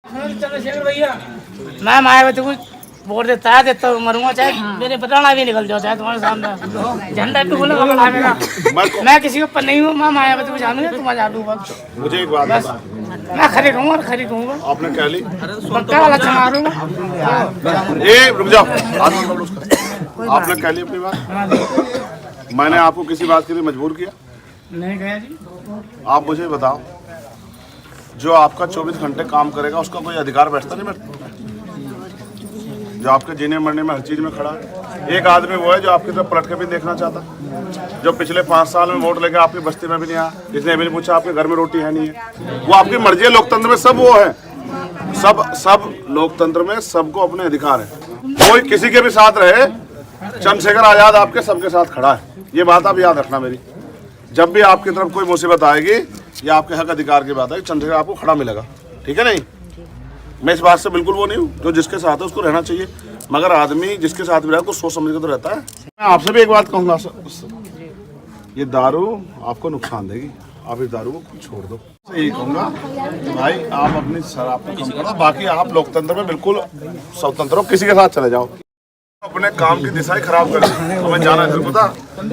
चंद्रशेखर भैया मैं मायावती को वोट देता है, देता हूँ, मरूंगा चाहे मेरे प्राण भी निकल जाओ, चाहे तुम्हारे सामने झंडा भी बोला कमल मेरा। मैं किसी के ऊपर नहीं हूँ, मैं मायावती को जानूंगा, तुम जानू बस। मुझे एक बात बता, मैं खरीद रहूंगा और खरीद रहूंगा, आपने क्या ली? पक्का वाला अच्छा मारूंगा। ए रुक जाओ, आपने क्या ली अपनी बात? मैंने आपको किसी बात के लिए मजबूर किया? नहीं गया जी। आप मुझे बताओ, जो आपका 24 घंटे काम करेगा उसका कोई अधिकार बैठता नहीं बैठता? जो आपके जीने मरने में हर चीज में खड़ा है। एक आदमी वो है जो आपकी तरफ पलट के भी देखना चाहता, जो पिछले 5 साल में वोट लेके आपकी बस्ती में भी नहीं आया, इसने भी नहीं पूछा आपके घर में रोटी है नहीं है। वो आपकी मर्जी है, लोकतंत्र में सब वो है, सब लोकतंत्र में सबको अपने अधिकार है। कोई किसी के भी साथ रहे, चंद्रशेखर आजाद आपके सबके साथ खड़ा है, ये बात आप याद रखना मेरी। जब भी आपकी तरफ कोई मुसीबत आएगी या आपके हक अधिकार की बात है, चंद्रशेखर आपको खड़ा मिलेगा, ठीक है नहीं? मैं इस बात से बिल्कुल वो नहीं हूँ, जो जिसके साथ है उसको रहना चाहिए, मगर आदमी जिसके साथ भी रहा कुछ सोच समझ के तो रहता है। मैं आपसे भी एक बात कहूँगा, ये दारू आपको नुकसान देगी, आप इस दारू को छोड़ दो। यही कहूँगा भाई, आप अपनी शराब को कम करो, बाकी आप लोकतंत्र में बिल्कुल स्वतंत्र हो, किसी के साथ चले जाओ। अपने काम की दिशा ही खराब कर दी, हमें जाना इधर को था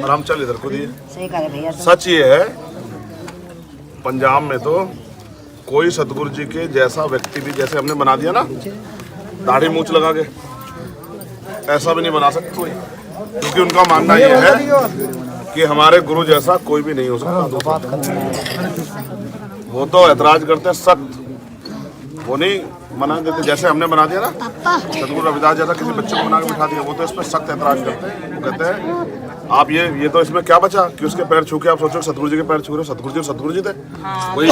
और हम चल इधर को दिए। सच ये है, पंजाब में तो कोई सतगुरु जी के जैसा व्यक्ति भी, जैसे हमने बना दिया ना दाढ़ी मूंछ लगा के, ऐसा भी नहीं बना सकते कोई, क्योंकि उनका मानना ये है कि हमारे गुरु जैसा कोई भी नहीं हो सकता। वो तो ऐतराज करते हैं सख्त, वो नहीं मना देते। जैसे हमने बना दिया ना सतगुरु रविदास जैसा किसी बच्चे को बना के बिठा दिया, वो तो इस पर सख्त ऐतराज करते हैं। वो कहते हैं आप ये तो इसमें क्या बचा कि उसके पैर छू के आप सोचो सतगुरु जी के पैर छू रहे हो। सतगुरु जी थे, कोई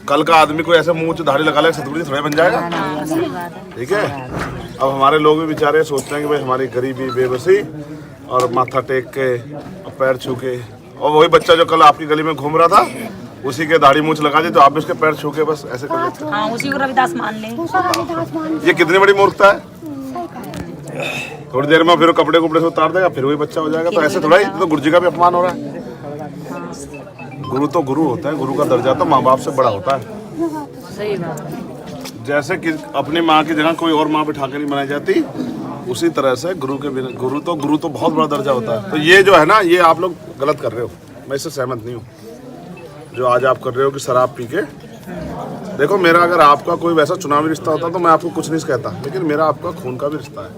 कल का आदमी कोई ऐसे मुंह दाढ़ी लगा ले सतगुरु जी थोड़े बन जाएगा, ठीक है? अब हमारे लोग भी बेचारे सोचते हैं कि भाई हमारी गरीबी बेबसी और माथा टेक के और पैर छू के, और वही बच्चा जो कल आपकी गली में घूम रहा था उसी के दाढ़ी मूंछ लगा दी, तो आप भी उसके पैर छू के बस ऐसे कर लेते हैं। उसी को रविदास मान ले। ये कितनी बड़ी मूर्खता है। थोड़ी देर में फिर कपड़े कुपड़े से उतार देगा, फिर वही बच्चा हो जाएगा। तो ऐसे थोड़ा ही, तो गुरु जी का भी अपमान हो रहा है। गुरु तो गुरु होता है, गुरु का दर्जा तो माँ बाप से बड़ा होता है। सही बात। जैसे कि अपनी माँ की जगह कोई और माँ बिठा के नहीं बनाई जाती, उसी तरह से गुरु के बिना गुरु तो बहुत बड़ा दर्जा होता है। तो ये जो है ना, ये आप लोग गलत कर रहे हो, मैं इससे सहमत नहीं हूँ जो आज आप कर रहे हो कि शराब पी के। देखो, मेरा अगर आपका कोई वैसा चुनावी रिश्ता होता तो मैं आपको कुछ नहीं कहता, लेकिन मेरा आपका खून का भी रिश्ता है।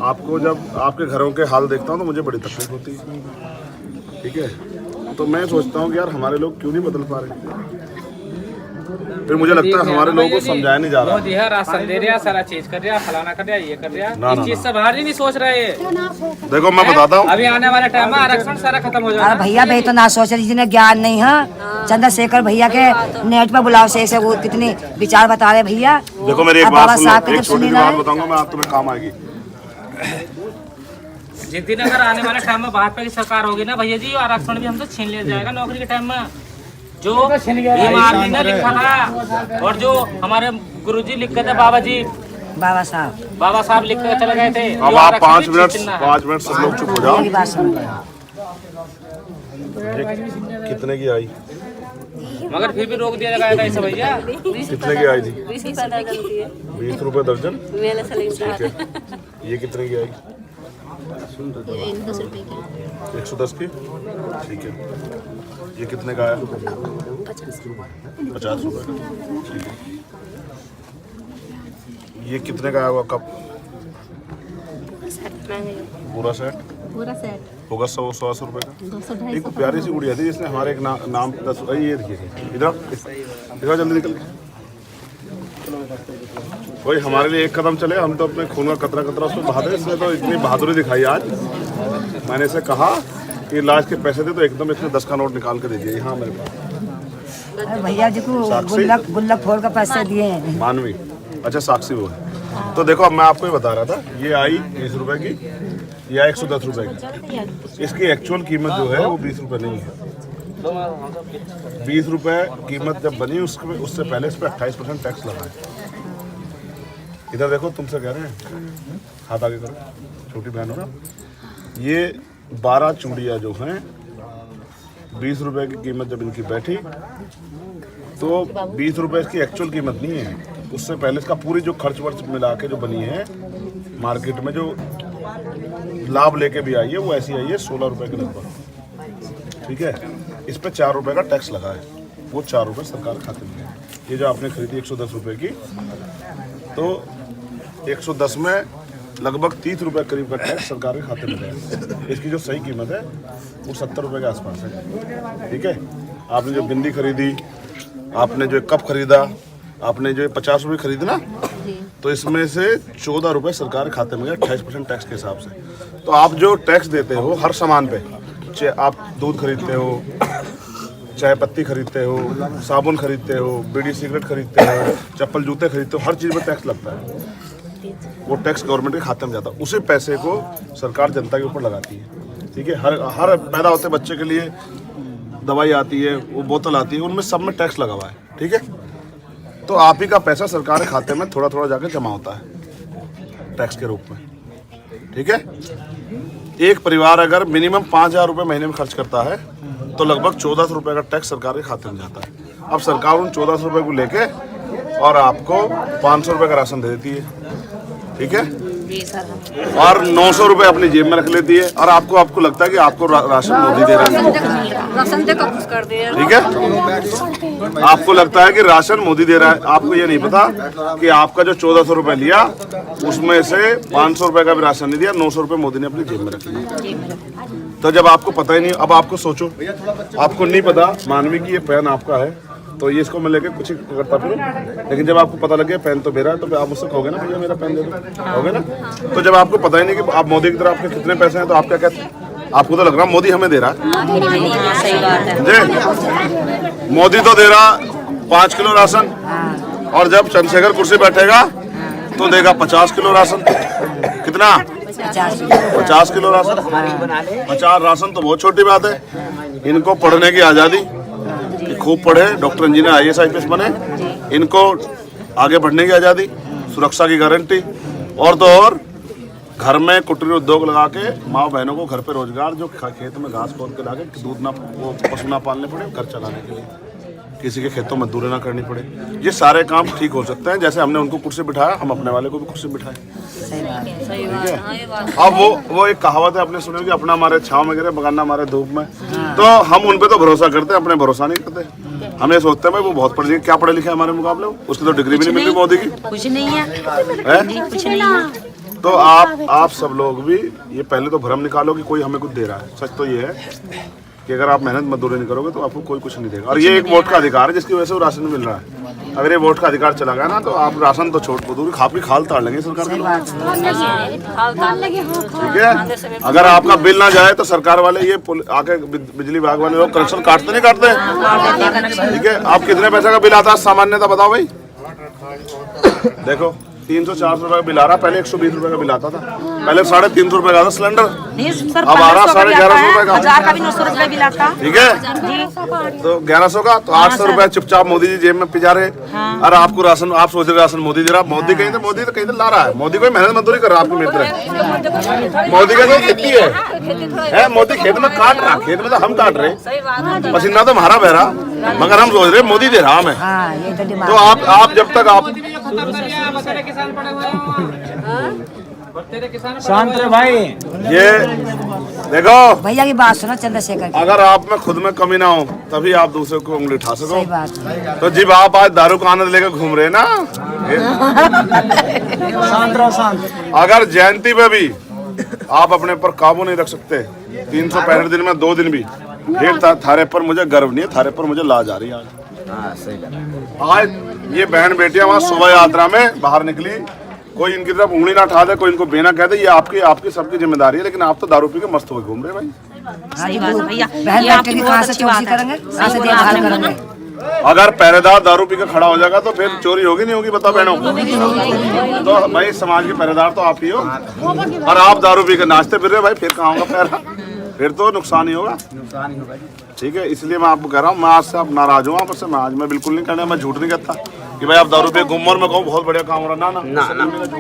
आपको जब आपके घरों के हाल देखता हूँ तो मुझे बड़ी तकलीफ होती है, ठीक है? तो मैं सोचता हूँ कि यार हमारे लोग क्यों नहीं बदल पा रहे। फिर मुझे लगता है हमारे लोगों को समझाया नहीं जा रहा। राशन दे रहा, सारा चीज कर रहा, फलाना कर रहा, ये कर रहा, इस चीज से बाहर ही नहीं सोच रहे। देखो मैं बताता हूँ, अभी आने वाले टाइम में आरक्षण सारा खत्म हो जाएगा। भैया भाई तो ना सोच रही, जिन्हें ज्ञान नहीं है। चंद्रशेखर भैया के नेट पर बुलाव से वो कितने विचार बता रहे भैया। देखो मेरी एक बात सुनो, एक छोटी सी बात बताऊंगा मैं, आप तुम्हें काम आएगी। जिस दिन अगर आने वाले टाइम में भाजपा की सरकार होगी ना भैया जी, आरक्षण भी हमसे छीन लिया जाएगा नौकरी के टाइम में। जो बीमार ने लिखा था और जो हमारे गुरुजी लिख के थे, बाबा साहब लिख कर चले गए थे। अब आप 5 मिनट सब लोग चुप हो जाओ। कितने की आई? मगर फिर भी रोक दिया जाएगा ऐसा भैया। कितने की आई थी? 20 रुपए दर्जन। ठीक है, ये कितने की आई? 110 की। ठीक है, ये कितने का आया? 50 रुपए। ठीक है, ये कितने का आया हुआ कप? पूरा सेट होगा 100 रुपए का। एक प्यारी सी गुड़िया थी जिसने हमारे एक नाम 10। ये देखिए इधर जल्दी निकल के। कोई हमारे लिए एक कदम चले, हम तो अपने खून का कतरा उसमें बहा दे। इसने तो इतनी बहादुरी दिखाई आज। मैंने इसे कहा कि इलाज के पैसे दे, तो एकदम इसने 10 का नोट निकाल के दे दिया। यहाँ मेरे पास भैया जी को गुल्लक फोड़ का पैसे दिए हैं। मानवी, अच्छा साक्षी वो है। तो देखो, अब मैं आपको ही बता रहा था, ये आई 20 रुपए की या 110 रुपए की। इसकी एक्चुअल कीमत जो है वो 20 रुपए नहीं है। 20 रुपए कीमत जब बनी उससे पहले इस पर 28% टैक्स लगा है। इधर देखो, तुमसे कह रहे हैं, हाथ आगे करो, छोटी बहन हो ना। ये 12 चूड़ियाँ जो हैं 20 रुपए की कीमत जब इनकी बैठी, तो 20 रुपए इसकी एक्चुअल कीमत नहीं है। उससे पहले इसका पूरी जो खर्च वर्च मिला के जो बनी है मार्केट में, जो लाभ लेके भी आई है वो ऐसी आई है 16 रुपए के लगभग। ठीक है, इस पे 4 रुपए का टैक्स लगा है, वो 4 रुपए सरकार खाते में गए। ये जो आपने खरीदी 110 रुपए की, तो 110 में लगभग 30 रुपए करीब का टैक्स सरकार के खाते में गया। इसकी जो सही कीमत है वो 70 रुपए के आसपास है। ठीक है, आपने जो बिंदी खरीदी, आपने जो कप खरीदा, आपने जो 50 रुपए खरीदी ना, तो इसमें से 14 रुपए सरकार के खाते में गए 28% टैक्स के हिसाब से। तो आप जो टैक्स देते हो हर सामान पे, चाहे आप दूध खरीदते हो, चाय पत्ती खरीदते हो, साबुन खरीदते हो, बीड़ी सिगरेट खरीदते हो, चप्पल जूते खरीदते हो, हर चीज़ में टैक्स लगता है। वो टैक्स गवर्नमेंट के खाते में जाता है, उसी पैसे को सरकार जनता के ऊपर लगाती है। ठीक है, हर पैदा होते बच्चे के लिए दवाई आती है, वो बोतल आती है, उनमें सब में टैक्स लगा हुआ है। ठीक है, तो आप ही का पैसा सरकार के खाते में थोड़ा थोड़ा जाके जमा होता है टैक्स के रूप में। ठीक है, एक परिवार अगर मिनिमम 5,000 रुपये महीने में खर्च करता है तो लगभग 1400 रुपये का टैक्स सरकार के खाते में जाता है। अब सरकार उन 1400 रुपये को लेके और आपको 500 रुपये का राशन दे देती है। ठीक है, और 900 रुपये अपनी जेब में रख लेती है, और आपको लगता है कि आपको राशन मोदी दे रहा है। ठीक है, आपको लगता है कि राशन मोदी दे रहा है, आपको ये नहीं पता कि आपका जो 1400 रुपये लिया उसमें से 500 रुपये का भी राशन नहीं दिया, 900 रुपये मोदी ने अपनी जेब में रख लिया। तो जब आपको पता ही नहीं, अब आपको सोचो, आपको नहीं पता मानवी की ये पेन आपका है, तो ये इसको मैं लेके कुछ ही करता फिर, लेकिन जब आपको पता लगे पेन तो मेरा है, तो आप उससे कहोगे ना भैया मेरा पेन दे दो, कहोगे ना। तो जब आपको पता ही नहीं कि आप मोदी की तरह आपके कितने पैसे हैं, तो आप क्या कहते हैं? आपको तो लग रहा मोदी हमें दे रहा है, मोदी तो दे रहा 5 किलो राशन, और जब चंद्रशेखर कुर्सी बैठेगा तो देगा 50 किलो राशन। कितना? 50 किलो राशन। 50 राशन तो बहुत छोटी बात है। इनको पढ़ने की आज़ादी, खूब पढ़े, डॉक्टर इंजीनियर IAS IPS बने, इनको आगे बढ़ने की आज़ादी, सुरक्षा की गारंटी, और तो और घर में कुटीर उद्योग लगा के माँ बहनों को घर पे रोजगार, जो खेत में घास खोद के लाके दूध ना, वो पशु ना पालने पड़े, घर चलाने के लिए किसी के खेतों में दूरी ना करनी पड़े। ये सारे काम ठीक हो सकते हैं। जैसे हमने उनको कुर्सी बिठाया, हम अपने वाले को भी कुर्सी बिठाए। ठीक है, अब वो एक कहावत है, आपने सुनी होगी, अपना हमारे छाँव में गिरे बगाना हमारे धूप में। तो हम उन पे तो भरोसा करते हैं, अपने भरोसा नहीं करते। हम ये सोचते हैं भाई वो बहुत पढ़े लिखे, क्या पढ़े लिखे हमारे मुकाबले, उसकी तो डिग्री भी नहीं मिली मोदी की, कुछ नहीं है, कुछ नहीं है। तो आप सब लोग भी ये पहले तो भ्रम निकालो कि कोई हमें कुछ दे रहा है। सच तो ये है कि अगर आप मेहनत मजदूरी नहीं करोगे तो आपको कोई कुछ नहीं देगा, और ये एक वोट का अधिकार है जिसकी वजह से वो राशन मिल रहा है। अगर ये वोट का अधिकार चला गया ना, तो आप राशन तो छोड़ दूर आपकी खाल ताड़ लेंगे सरकार के लोग। ठीक है, अगर आपका बिल ना जाए तो सरकार वाले ये आके बिजली विभाग वाले लोग कनेक्शन काटते नहीं काटते। ठीक है, आप कितने पैसे का बिल आता है सामान्यता बताओ भाई? देखो 300-400 रुपए का बिल आ रहा, पहले 120 रुपए का बिल आता था, पहले 350 रुपए का था सिलेंडर, अब आ रहा 1150 रुपए का। 1000 का भी 900 रुपए बिल आता। ठीक है, तो 1100 का, तो 800 रुपए चुपचाप मोदी जी जेब में पिजा रहे। और आपको राशन, आप सोच रहे राशन मोदी दे रहा, मोदी कहीं तो ला रहा है, मोदी कोई मेहनत मजदूरी कर रहा है आपके मित्र। मोदी का तो खेती है, मोदी खेत में काट रहा, खेत में तो हम काट रहे, पसीना तो हमारा बह रहा, मगर हम सोच रहे मोदी दे रहा हमें। तो आप जब तक आप शांत रहे भाई, ये देखो भैया की बात सुनो चंद्रशेखर की। अगर आप में खुद में कमी ना हो तभी आप दूसरे को उंगली उठा सको। सही बात है। तो जब आप आज दारू का आनंद लेकर घूम रहे ना, शांत रहो, शांत। अगर जयंती पे भी आप अपने पर काबू नहीं रख सकते, 365 दिन में 2 दिन भी, फिर थारे पर मुझे गर्व नहीं है, थारे पर मुझे लाज आ रही है। आज ये बहन बेटियां वहाँ शोभा यात्रा में बाहर निकली, कोई इनकी तरफ उंगली ना उठा दे, कोई इनको बेना कह दे, ये आपकी सबकी जिम्मेदारी है, लेकिन आप तो दारू पी के मस्त होकर घूम रहे भाई। बहन बेटे की कहाँ से चौकसी करेंगे, कहाँ से देखभाल करेंगे? अगर पहरेदार दारू पी के खड़ा हो जाएगा तो फिर चोरी होगी नहीं होगी, बताओ बहनों? तो भाई समाज के पहरेदार तो आप ही हो, और आप दारू पी के नाचते फिर रहे भाई, फिर कहाँ होगा पहरा? फिर तो नुकसान ही होगा। ठीक है, इसलिए मैं आपको कह रहा हूँ, मैं आज से आप नाराज हूँ आपस से, मैं आज मैं बिल्कुल नहीं कहना, मैं झूठ नहीं कहता कि भाई आप दारू पे घूमो और मैं कहूँ बहुत बढ़िया काम हो रहा, ना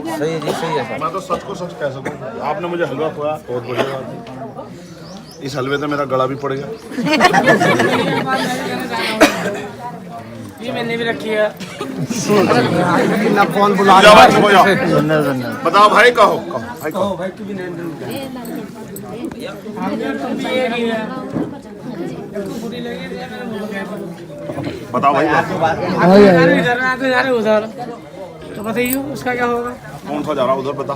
सही है जी, सही है। मैं तो सच को सच कह सकूँ। आपने मुझे हलवा खुआ, बहुत बढ़िया बात, इस हलवे से मेरा गला भी पड़ गया। ये मैंने भी रखी है। कौन बुला बताओ भाई, कहो भाई, कहो भाई की भी नहीं बताओ भाई। उधर तो बताइए उसका क्या होगा। कौन सा जा रहा उधर बता,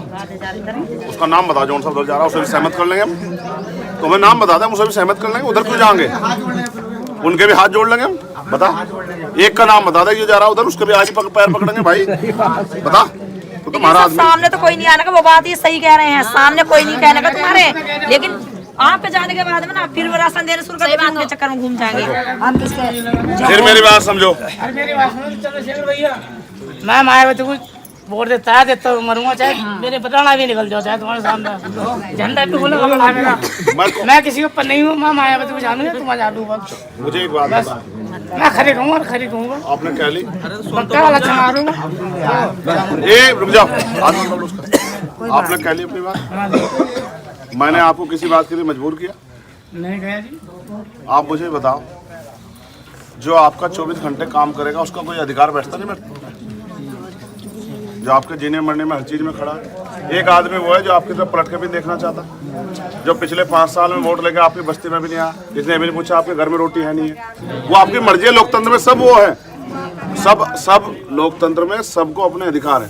उसका नाम बता, कौन सा उधर जा रहा है उसे भी सहमत कर लेंगे हम। तुम्हें नाम बता दे, उसे भी सहमत कर लेंगे। उधर क्यों जाएंगे, उनके भी हाथ जोड़ लेंगे हम। बता, एक का नाम बता दे, ये जा रहा उधर, उसके भी आज पैर पकड़ेंगे भाई। बता तो तुम्हारा आदमी। सामने तो कोई नहीं आने का, वो बात ये सही कह रहे हैं, सामने कोई नहीं कहने का तुम्हारे, लेकिन आप पे जाने के बाद में ना फिर वो राशन देने शुरू कर देंगे, के चक्कर में घूम जाएंगे। हम किसके फिर मेरी बात समझो। मेरी बात सुनो चंद्रशेखर भैया, मैं मायावती को वोट देता है, देता मरूंगा, चाहे मेरे पटाना भी निकल जाओ, चाहे तुम्हारे सामने झंडा भी बोलो मेरा। मैं किसी के ऊपर नहीं हूँ, मैं मायावती को जानूंगा, तुम्हें जानूंगा। मुझे एक बात बता, मैं खड़ी रहूंगा और खड़ी रहूंगा। आपने कह ली पक्का वाला मारूंगा। ए रुक जाओ, हाथ मत पकड़ो उसका। आपने कह ली अपनी बात, मैंने आपको किसी बात के लिए मजबूर किया नहीं गया जी। आप मुझे बताओ, जो आपका 24 घंटे काम करेगा उसका कोई अधिकार बैठता नहीं बैठता, जो आपके जीने मरने में हर चीज में खड़ा है। एक आदमी वो है जो आपकी तरफ पलट के भी देखना चाहता, जो पिछले 5 साल में वोट लेके आपकी बस्ती में भी नहीं आया, इसने भी नहीं पूछा आपके घर में रोटी है नहीं है। वो आपकी मर्जी है, लोकतंत्र में सब वो है, सब लोकतंत्र में सबको अपने अधिकार है,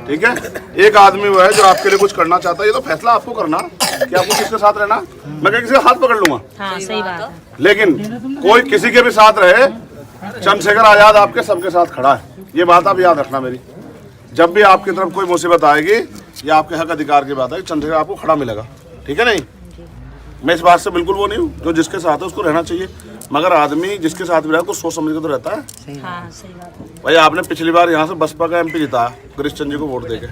ठीक है। एक आदमी वो है जो आपके लिए कुछ करना चाहता है, ये तो फैसला आपको करना कि आपको किसके साथ रहना। मैं किसी का हाथ पकड़ लूंगा, हाँ सही बात है। लेकिन कोई किसी के भी साथ रहे, चंद्रशेखर आजाद आपके सबके साथ खड़ा है, ये बात आप याद रखना मेरी। जब भी आपकी तरफ कोई मुसीबत आएगी या आपके हक अधिकार की बात है, चंद्रशेखर आपको खड़ा मिलेगा, ठीक है। नहीं, मैं इस बात से बिल्कुल वो नहीं हूँ, जो जिसके साथ है उसको रहना चाहिए, मगर आदमी जिसके साथ भी रहा कुछ सोच समझ के तो रहता है। हाँ सही बात है। भाई आपने पिछली बार यहाँ से बसपा का MP जिताया गिरीश चंद जी को वोट देके,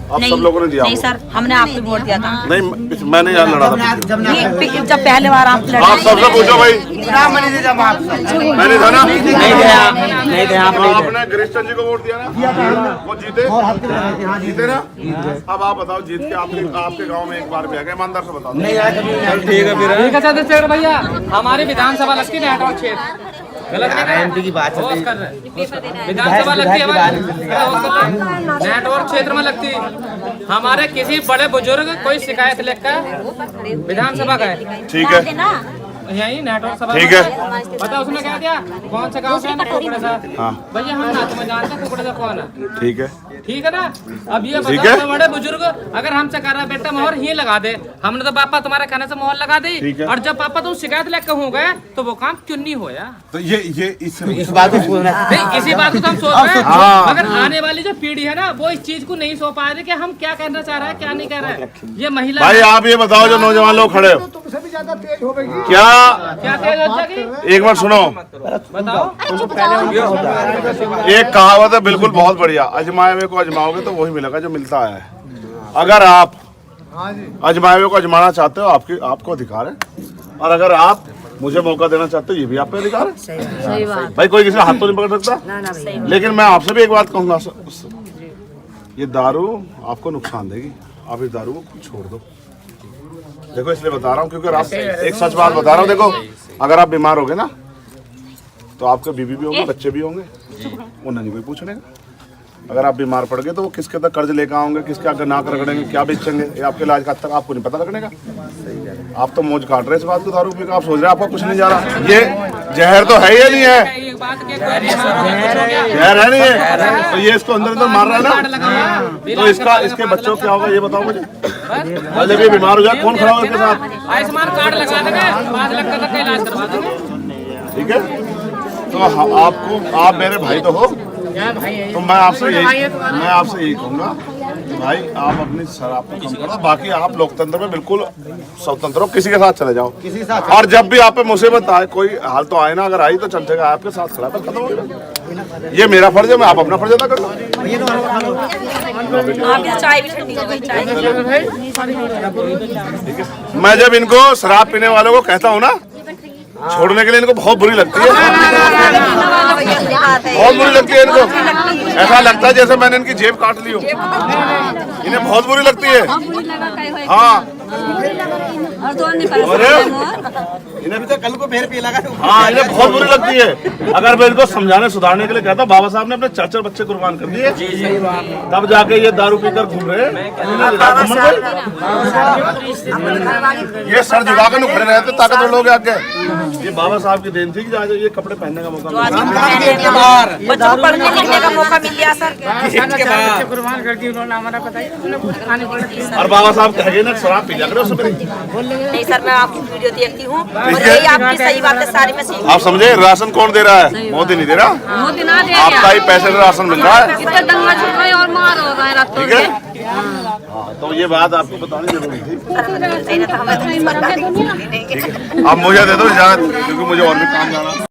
आप सब लोगों ने दिया। नहीं सर, हमने आपको वोट दिया था। नहीं, मैंने यहाँ लड़ा था। जब पहले बार आप लड़े, आप सबसे पूछो भाई, मैंने था ना, नहीं थे आपने गिरीश चंद जी को वोट दिया ना, वो जीते ना। अब आप बताओ, जीत के आपके गांव में एक बार भी आ गए, ईमानदार से बताओ। ठीक है फिर ठीक है चंद्रशेखर भैया, हमारी विधानसभा लगती है नेटवर्क क्षेत्र, गलत MP की बात होस्ट कर रहे हैं। विधानसभा लगती है हमारी, नेटवर्क क्षेत्र में लगती है। हमारे किसी बड़े बुजुर्ग कोई शिकायत लेकर विधानसभा गए, ठीक है, यही नेटवर्क सभा, ठीक है। पता उसने क्या दिया, कौन सा गाँव से कुकड़े सा, भैया हम ना तुम्हें जानते कुकड़े सा कौन है, ठीक है ना। अब ये बताओ, बड़े बुजुर्ग अगर हमसे कह रहा है बेटा मोहर ही लगा दे, हमने तो पापा तुम्हारे कहने से मोहर लगा दी, और जब पापा तुम शिकायत लेकर हो गए तो वो काम क्यों नहीं होया। तो ये इस बात को नहीं, इसी बात को तो हम सोच रहे हैं, मगर आने वाली जो पीढ़ी है ना, वो इस चीज को नहीं सोच पा रही कि हम क्या कहना चाह रहे हैं, क्या नहीं कह रहे हैं। ये महिला भाई, आप ये बताओ, जो नौजवान लोग खड़े हो, क्या तेज हो जाएगी, एक बार सुनो, बताओ। एक कहावत है बिल्कुल बहुत बढ़िया, अजमाए हुए को अजमाओगे तो वही मिलेगा जो मिलता है। अगर आप अजमाए हुए को अजमाना चाहते हो, आपको अधिकार है, और अगर आप मुझे मौका देना चाहते हो, ये भी आप पे अधिकार है। सही बात। भाई कोई किसी का हाथ तो नहीं पकड़ सकता। लेकिन मैं आपसे भी एक बात कहूंगा, ये दारू आपको नुकसान देगी, आप इस दारू को छोड़ दो। देखो इसलिए बता रहा हूँ क्योंकि एक सच बात बता रहा हूँ। देखो, अगर आप बीमार होगे ना, तो आपके बीवी भी होंगे, बच्चे भी होंगे, उन्हें नहीं कोई पूछने का। अगर आप बीमार पड़ गए तो वो किसके तक कर्ज लेकर आओगे, किसके आगे नाक रगड़ेंगे, क्या बेचेंगे, ये आपके इलाज का तक आपको नहीं पता लगने का। आप तो मौज काट रहे इस बात को दारू पी, आप सोच रहे हैं आपको कुछ नहीं जा रहा। ये जहर तो है ही नहीं है, जहर है नहीं है, तो ये इसको अंदर अंदर मार रहा है ना, तो इसके बच्चों क्या होगा ये बताओ मुझे। जब ये बीमार हो जाए कौन खड़ा होगा इसके साथ। आयुष्मान कार्ड लगा देंगे, 5 लाख तक का इलाज करवा देंगे, ठीक है। तो आपको, आप मेरे भाई तो हो, तो मैं आपसे यही कहूँगा कि भाई आप अपनी शराब को कम करो, बाकी आप लोकतंत्र में बिल्कुल स्वतंत्र हो, किसी के साथ चले जाओ, किसी साथ। और जब भी आप पे मुसीबत आए, कोई हाल तो आए ना, अगर आई तो चंद्रशेखर आपके साथ खड़ा कर, खत्म हो गया। ये मेरा फर्ज है, मैं आप अपना फर्ज अदा कर लो। चाय भी ठंडी हो गई, चाय। मैं जब इनको शराब पीने वालों को कहता हूँ ना, छोड़ने के लिए इनको बहुत बुरी लगती है, बहुत बुरी लगती है इनको। ऐसा लगता है जैसे मैंने इनकी जेब काट ली हो, इन्हें बहुत बुरी लगती है। हाँ, अरे इन्हें तो कल को फिर पी लगा। हाँ, इन्हें बहुत बुरी लगती है। अगर मैं इनको समझाने सुधारने के लिए कहता, बाबा साहब ने अपने 4 बच्चे कुर्बान कर दिए, तब जाके ये दारू पीकर घूम रहे। ये सर झुकाकर खड़े रहते ताकतवर लोग आगे। ये बाबा साहब की देन थी कि आज ये कपड़े पहनने का मौका मिला, बच्चों को पढ़ने लिखने का मौका मिल गया सर। कुर्बान कर दी उन्होंने, हमारा पता ही। और बाबा साहब कहेंगे ना शराब पी जाकर नहीं सर, मैं आपकी वीडियो देखती हूँ और यही आपकी सही बात है सारी। मैं सीख आप समझे, राशन कौन दे रहा है? मोदी नहीं दे रहा, मोदी ना दे आपका ही पैसे से राशन मिल रहा है। इतना दंगा छूट रहा है और मार हो रहा है रातों ठीक है, हाँ, तो ये बात आपको बतानी जरूरी थी। अब मुझे दे दो इजाजत, क्योंकि मुझे और भी काम जाना।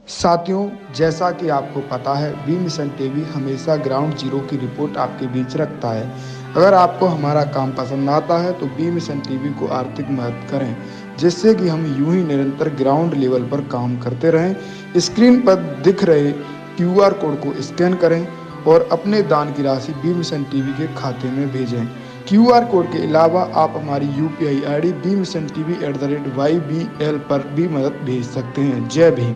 साथियों, जैसा कि आपको पता है, बी मिशन टीवी हमेशा ग्राउंड जीरो की रिपोर्ट आपके बीच रखता है। अगर आपको हमारा काम पसंद आता है तो बी मिशन टीवी को आर्थिक मदद करें, जिससे कि हम यूं ही निरंतर ग्राउंड लेवल पर काम करते रहें। स्क्रीन पर दिख रहे QR कोड को स्कैन करें और अपने दान की राशि बी मिशन टीवी के खाते में भेजें। QR कोड के अलावा आप हमारी UPI ID bmissiontv@ybl पर भी मदद भेज सकते हैं। जय भीम।